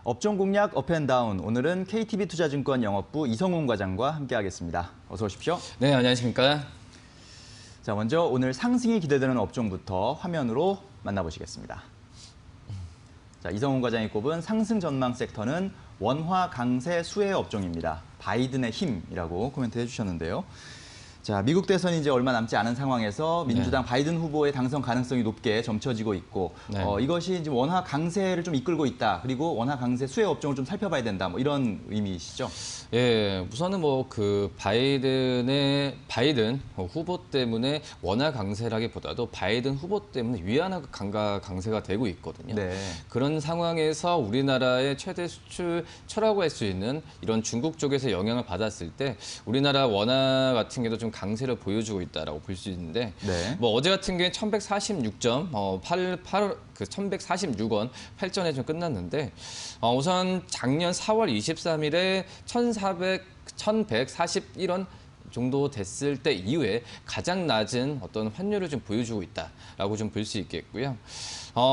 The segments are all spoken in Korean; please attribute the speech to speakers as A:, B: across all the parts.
A: 업종 공략 업앤다운, 오늘은 KTB투자증권 영업부 이성훈 과장과 함께하겠습니다. 어서 오십시오.
B: 네, 안녕하십니까.
A: 자, 먼저 오늘 상승이 기대되는 업종부터 화면으로 만나보시겠습니다. 자, 이성훈 과장이 꼽은 상승 전망 섹터는 원화 강세 수혜 업종입니다. 바이든의 힘이라고 코멘트 해주셨는데요. 자, 미국 대선이 이제 얼마 남지 않은 상황에서 민주당 바이든 후보의 당선 가능성이 높게 점쳐지고 있고 이것이 이제 원화 강세를 좀 이끌고 있다. 그리고 원화 강세 수혜 업종을 좀 살펴봐야 된다. 뭐 이런 의미이시죠?
B: 예, 우선은 뭐 그 바이든 후보 때문에 원화 강세라기보다도 바이든 후보 때문에 위안화 강세가 되고 있거든요.
A: 네.
B: 그런 상황에서 우리나라의 최대 수출처라고 할 수 있는 이런 중국 쪽에서 영향을 받았을 때 우리나라 원화 같은 경우도 좀 강세를 보여주고 있다라고 볼 수 있는데 뭐 어제 같은 경우에 1146원 8전에 좀 끝났는데 우선 작년 4월 23일에 1141원 정도 됐을 때 이후에 가장 낮은 어떤 환율을 좀 보여주고 있다라고 좀 볼 수 있겠고요.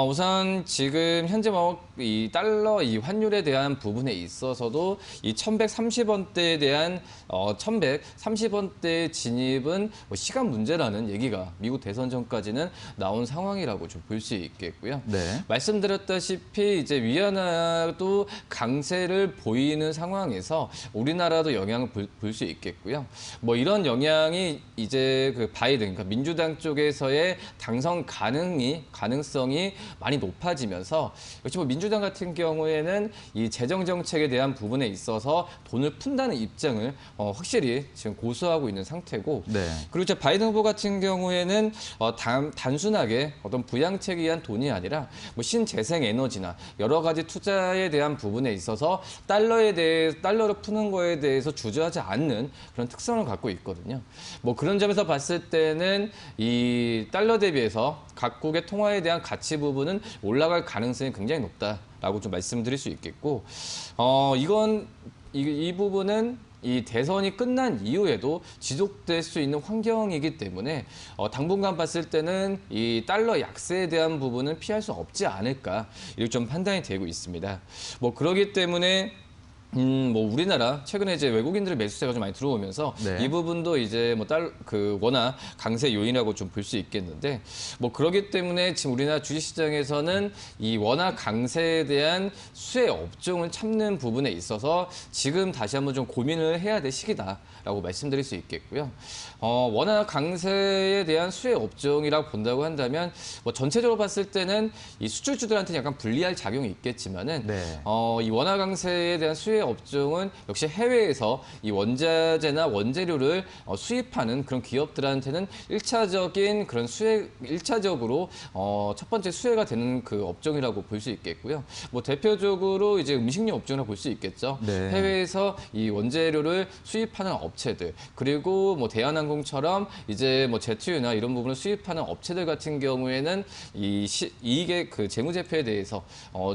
B: 우선 지금 현재 이 달러 이 환율에 대한 부분에 있어서도 이 1130원대에 대한 1130원대 진입은 뭐 시간 문제라는 얘기가 미국 대선 전까지는 나온 상황이라고 좀 볼 수 있겠고요.
A: 네.
B: 말씀드렸다시피 이제 위안화도 강세를 보이는 상황에서 우리나라도 영향을 볼 수 있겠고요. 뭐 이런 영향이 이제 그 바이든, 그러니까 민주당 쪽에서의 당선 가능성이 많이 높아지면서 역시 뭐 민주당 같은 경우에는 이 재정 정책에 대한 부분에 있어서 돈을 푼다는 입장을 확실히 지금 고수하고 있는 상태고 그리고 이제 바이든 후보 같은 경우에는 단순하게 어떤 부양책에 의한 돈이 아니라 뭐 신재생 에너지나 여러 가지 투자에 대한 부분에 있어서 달러를 푸는 거에 대해서 주저하지 않는 그런 특성을 갖고 있거든요. 뭐 그런 점에서 봤을 때는 이 달러 대비해서 각국의 통화에 대한 가치 부분은 올라갈 가능성이 굉장히 높다라고 좀 말씀드릴 수 있겠고, 이 부분은 이 대선이 끝난 이후에도 지속될 수 있는 환경이기 때문에 당분간 봤을 때는 이 달러 약세에 대한 부분은 피할 수 없지 않을까 이렇게 좀 판단이 되고 있습니다. 뭐 그러기 때문에 뭐 우리나라 최근에 이제 외국인들의 매수세가 좀 많이 들어오면서 이 부분도 이제 뭐 원화 강세 요인이라고 좀 볼 수 있겠는데 뭐 그러기 때문에 지금 우리나라 주식시장에서는 이 원화 강세에 대한 수혜 업종을 찾는 부분에 있어서 지금 다시 한번 좀 고민을 해야 될 시기다라고 말씀드릴 수 있겠고요. 원화 강세에 대한 수혜 업종이라고 본다고 한다면 뭐 전체적으로 봤을 때는 이 수출주들한테는 약간 불리할 작용이 있겠지만은 이 원화 강세에 대한 수혜 업종은 역시 해외에서 이 원자재나 원재료를 수입하는 그런 기업들한테는 일차적으로 첫 번째 수혜가 되는 그 업종이라고 볼 수 있겠고요. 뭐 대표적으로 이제 음식료 업종이라고 볼 수 있겠죠. 해외에서 이 원재료를 수입하는 업체들 그리고 뭐 대한항공처럼 이제 뭐 제트유나 이런 부분을 수입하는 업체들 같은 경우에는 이 이익의 그 재무제표에 대해서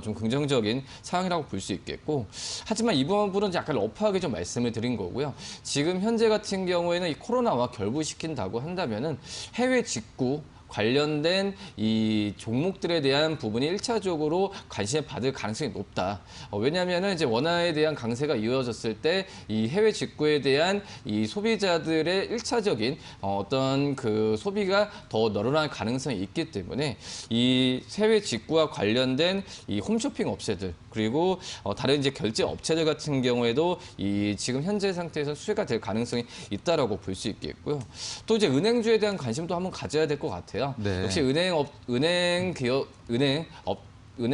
B: 좀 긍정적인 상황이라고 볼 수 있겠고 하지만 이 부분은 약간 러프하게 좀 말씀을 드린 거고요. 지금 현재 같은 경우에는 이 코로나와 결부시킨다고 한다면은 해외 직구 관련된 이 종목들에 대한 부분이 일차적으로 관심을 받을 가능성이 높다. 왜냐하면 이제 원화에 대한 강세가 이어졌을 때 이 해외 직구에 대한 이 소비자들의 일차적인 어떤 그 소비가 더 늘어날 가능성이 있기 때문에 이 해외 직구와 관련된 이 홈쇼핑 업체들 그리고 다른 이제 결제 업체들 같은 경우에도 이 지금 현재 상태에서 수혜가 될 가능성이 있다라고 볼 수 있겠고요. 또 이제 은행주에 대한 관심도 한번 가져야 될 것 같아요. 역시 은행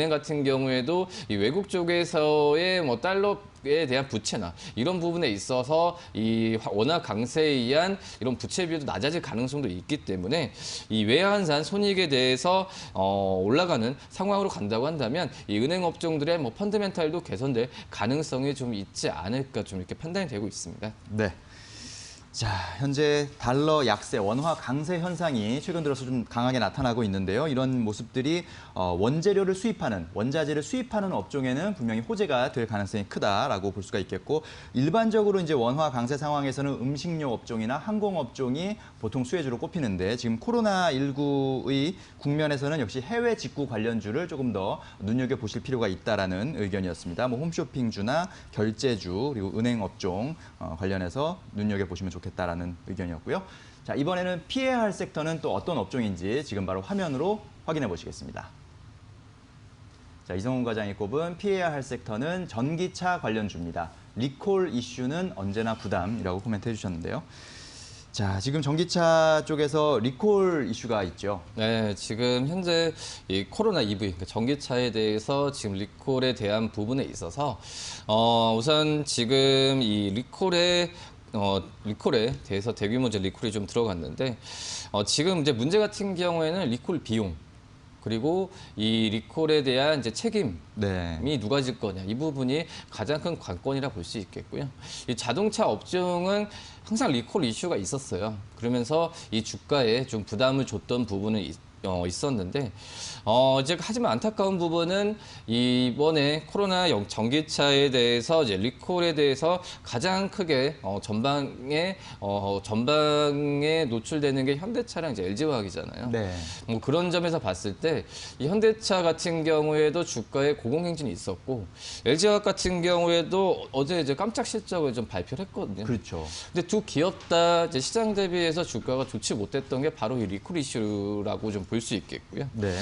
B: 같은 경우에도 이 외국 쪽에서의 뭐 달러에 대한 부채나 이런 부분에 있어서 이 원화 강세에 의한 이런 부채 비율도 낮아질 가능성도 있기 때문에 이 외환산 손익에 대해서 올라가는 상황으로 간다고 한다면 이 은행 업종들의 뭐 펀드멘탈도 개선될 가능성이 좀 있지 않을까 좀 이렇게 판단이 되고 있습니다.
A: 네. 자, 현재 달러 약세, 원화 강세 현상이 최근 들어서 좀 강하게 나타나고 있는데요. 이런 모습들이 원재료를 수입하는, 원자재를 수입하는 업종에는 분명히 호재가 될 가능성이 크다라고 볼 수가 있겠고, 일반적으로 이제 원화 강세 상황에서는 음식료 업종이나 항공 업종이 보통 수혜주로 꼽히는데, 지금 코로나19의 국면에서는 역시 해외 직구 관련주를 조금 더 눈여겨보실 필요가 있다라는 의견이었습니다. 뭐 홈쇼핑주나 결제주, 그리고 은행 업종 관련해서 눈여겨보시면 좋겠다라는 의견이었고요. 자, 이번에는 피해야 할 섹터는 또 어떤 업종인지 지금 바로 화면으로 확인해 보시겠습니다. 자, 이성훈 과장이 꼽은 피해야 할 섹터는 전기차 관련주입니다. 리콜 이슈는 언제나 부담이라고 코멘트해 주셨는데요. 자, 지금 전기차 쪽에서 리콜 이슈가 있죠.
B: 네, 지금 현재 이 코로나 EV, 그러니까 전기차에 대해서 지금 리콜에 대한 부분에 있어서 우선 지금 이 리콜에 대해서 대규모 이제 리콜이 좀 들어갔는데 지금 이제 문제 같은 경우에는 리콜 비용 그리고 이 리콜에 대한 이제 책임이 누가 질 거냐 이 부분이 가장 큰 관건이라 볼 수 있겠고요. 이 자동차 업종은 항상 리콜 이슈가 있었어요. 그러면서 이 주가에 좀 부담을 줬던 부분은 있었는데 이제 하지만 안타까운 부분은 이번에 코로나 전기차에 대해서 이제 리콜에 대해서 가장 크게 전방에 노출되는 게 현대차랑 이제 LG화학이잖아요.
A: 네.
B: 뭐 그런 점에서 봤을 때 이 현대차 같은 경우에도 주가에 고공행진이 있었고 LG화학 같은 경우에도 어제 이제 깜짝 실적을 좀 발표를 했거든요.
A: 그렇죠.
B: 근데 두 기업 다 이제 시장 대비해서 주가가 좋지 못했던 게 바로 이 리콜 이슈라고 좀 볼 수 있겠고요.
A: 네.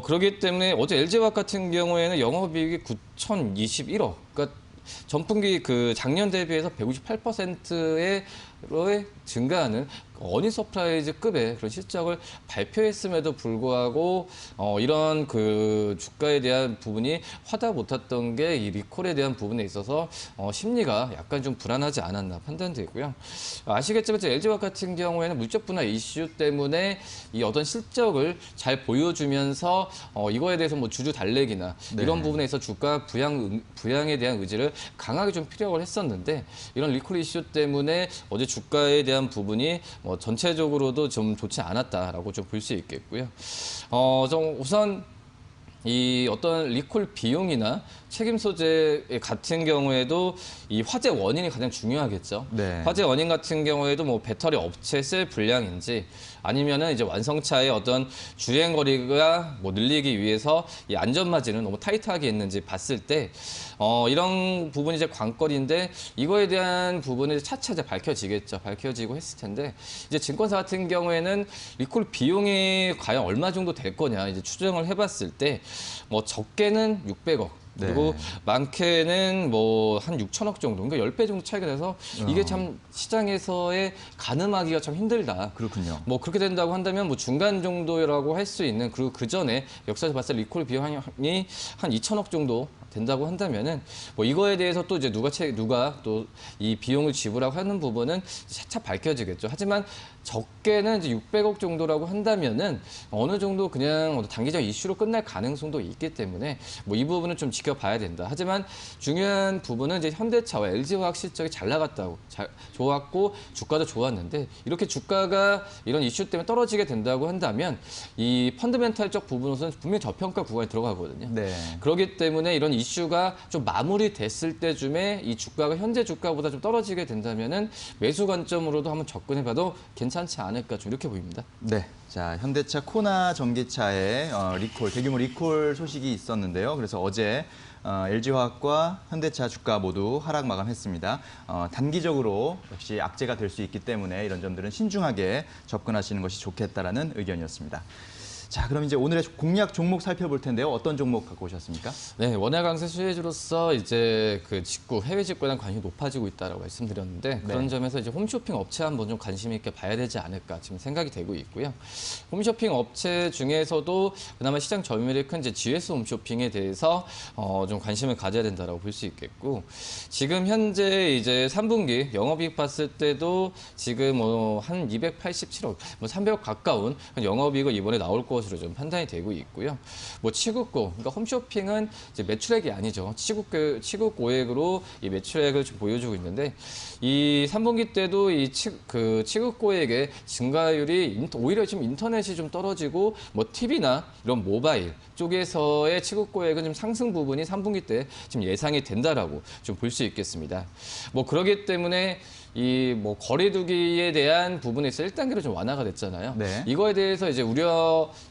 B: 그렇기 때문에 어제 LG화학 같은 경우에는 영업이익이 9,021억, 그러니까 전분기 그 작년 대비해서 158%의 증가하는 어닝 서프라이즈급의 그런 실적을 발표했음에도 불구하고 이런 그 주가에 대한 부분이 화다 못했던 게 이 리콜에 대한 부분에 있어서 심리가 약간 좀 불안하지 않았나 판단되고요. 아시겠지만 LG화학 같은 경우에는 물적 분할 이슈 때문에 이 어떤 실적을 잘 보여주면서 이거에 대해서 뭐 주주 달래기나 이런 부분에서 주가 부양에 대한 의지를 강하게 좀 피력을 했었는데 이런 리콜 이슈 때문에 어제 주가에 대한 부분이 전체적으로도 좀 좋지 않았다라고 좀 볼 수 있겠고요. 우선 이 어떤 리콜 비용이나 책임 소재 같은 경우에도 이 화재 원인이 가장 중요하겠죠.
A: 네.
B: 화재 원인 같은 경우에도 뭐 배터리 업체 셀 불량인지 아니면은 이제 완성차의 어떤 주행 거리가 뭐 늘리기 위해서 이 안전 마진을 너무 타이트하게 했는지 봤을 때 이런 부분이 이제 관건인데 이거에 대한 부분이 차차 이제 밝혀지겠죠. 밝혀지고 했을 텐데 이제 증권사 같은 경우에는 리콜 비용이 과연 얼마 정도 될 거냐 이제 추정을 해봤을 때 뭐 적게는 600억. 그리고 많게는 뭐 한 6천억 정도, 그러니까 10배 정도 차이가 나서 이게 참 시장에서의 가늠하기가 참 힘들다.
A: 그렇군요.
B: 뭐 그렇게 된다고 한다면 뭐 중간 정도라고 할 수 있는 그리고 그 전에 역사에서 봤을 때 리콜 비용이 한 2천억 정도 된다고 한다면은 뭐 이거에 대해서 또 이제 누가 또 이 비용을 지불하고 하는 부분은 차차 밝혀지겠죠. 하지만 적게는 이제 600억 정도라고 한다면은 어느 정도 그냥 단기적 이슈로 끝날 가능성도 있기 때문에 뭐 이 부분은 좀 지켜봐야 된다. 하지만 중요한 부분은 이제 현대차와 LG화학 실적이 잘 나갔다고 좋았고 주가도 좋았는데 이렇게 주가가 이런 이슈 때문에 떨어지게 된다고 한다면 이 펀더멘탈적 부분은 분명히 저평가 구간에 들어가거든요.
A: 네.
B: 그렇기 때문에 이런 이슈가 좀 마무리됐을 때쯤에 이 주가가 현재 주가보다 좀 떨어지게 된다면은 매수 관점으로도 한번 접근해봐도 괜찮지 않을까 좀 이렇게 보입니다.
A: 네. 자, 현대차 코나 전기차의 대규모 리콜 소식이 있었는데요. 그래서 어제 LG화학과 현대차 주가 모두 하락 마감했습니다. 단기적으로 역시 악재가 될 수 있기 때문에 이런 점들은 신중하게 접근하시는 것이 좋겠다라는 의견이었습니다. 자, 그럼 이제 오늘의 공략 종목 살펴볼 텐데요. 어떤 종목 갖고 오셨습니까?
B: 네, 원화 강세 수혜주로서 이제 그 해외 직구에 대한 관심이 높아지고 있다라고 말씀드렸는데 그런 점에서 이제 홈쇼핑 업체 한번 좀 관심 있게 봐야 되지 않을까 지금 생각이 되고 있고요. 홈쇼핑 업체 중에서도 그나마 시장 점유율이 큰 이제 GS 홈쇼핑에 대해서 좀 관심을 가져야 된다라고 볼 수 있겠고 지금 현재 이제 3분기 영업이익 봤을 때도 지금 한 287억, 300억 가까운 영업이익을 이번에 나올 것으로 것으로 좀 판단이 되고 있고요. 뭐 치국고, 그러니까 홈쇼핑은 이제 매출액이 아니죠. 치국고액으로 이 매출액을 좀 보여주고 있는데 이 3분기 때도 이 치국고액의 증가율이 오히려 지금 인터넷이 좀 떨어지고 뭐 TV나 이런 모바일 쪽에서의 치국고액은 좀 상승 부분이 3분기 때 지금 예상이 된다라고 좀 볼 수 있겠습니다. 뭐 그러기 때문에 이 뭐 거리두기에 대한 부분에서 1단계로 좀 완화가 됐잖아요.
A: 네.
B: 이거에 대해서 이제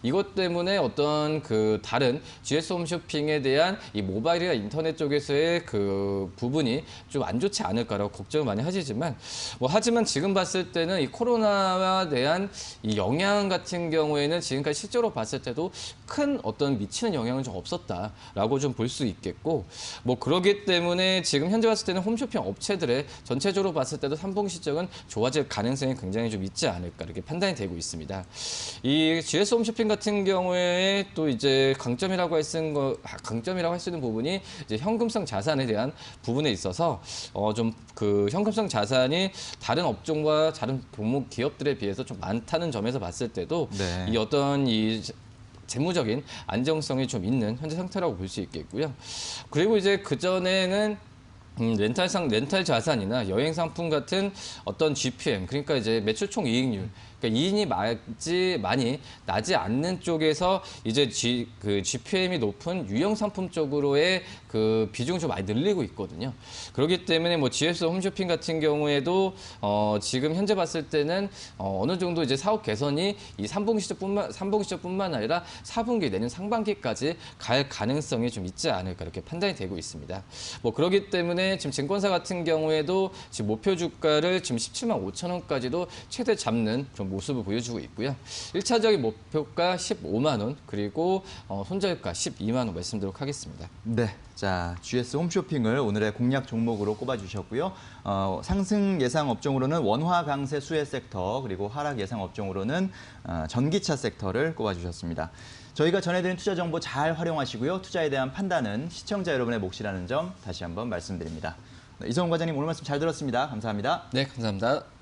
B: 이것 때문에 어떤 그 다른 GS 홈쇼핑에 대한 이 모바일이나 인터넷 쪽에서의 그 부분이 좀 안 좋지 않을까라고 걱정을 많이 하시지만 하지만 지금 봤을 때는 이 코로나에 대한 이 영향 같은 경우에는 지금까지 실제로 봤을 때도 큰 어떤 미치는 영향은 좀 없었다라고 좀 볼 수 있겠고 그러기 때문에 지금 현재 봤을 때는 홈쇼핑 업체들의 전체적으로 봤을 때도 3분기 실적은 좋아질 가능성이 굉장히 좀 있지 않을까 이렇게 판단이 되고 있습니다. 이 GS 홈쇼핑 같은 경우에 또 이제 강점이라고 할 수 있는 부분이 이제 현금성 자산에 대한 부분에 있어서 좀 그 현금성 자산이 다른 업종과 다른 종목 기업들에 비해서 좀 많다는 점에서 봤을 때도
A: 네.
B: 이 어떤 이 재무적인 안정성이 좀 있는 현재 상태라고 볼 수 있겠고요. 그리고 이제 그전에는 렌탈 자산이나 여행 상품 같은 어떤 GPM, 그러니까 이제 매출 총 이익률, 그러니까 이인이 많이 나지 않는 쪽에서 이제 GPM이 높은 유형 상품 쪽으로의 그 비중을 좀 많이 늘리고 있거든요. 그렇기 때문에 GS 홈쇼핑 같은 경우에도 지금 현재 봤을 때는 어느 정도 이제 사업 개선이 이 3분기 시점뿐만 아니라 4분기 내년 상반기까지 갈 가능성이 좀 있지 않을까 이렇게 판단이 되고 있습니다. 그렇기 때문에 지금 증권사 같은 경우에도 지금 목표 주가를 지금 17만 5천 원까지도 최대 잡는 그런 모습을 보여주고 있고요. 1차적인 목표가 15만 원, 그리고 손절가 12만 원 말씀드리도록 하겠습니다.
A: 네, 자 GS 홈쇼핑을 오늘의 공략 종목으로 꼽아주셨고요. 상승 예상 업종으로는 원화 강세 수혜 섹터, 그리고 하락 예상 업종으로는 전기차 sek터를 꼽아주셨습니다. 저희가 전해드린 투자 정보 잘 활용하시고요. 투자에 대한 판단은 시청자 여러분의 몫이라는 점 다시 한번 말씀드립니다. 이성훈 과장님 오늘 말씀 잘 들었습니다. 감사합니다.
B: 네, 감사합니다.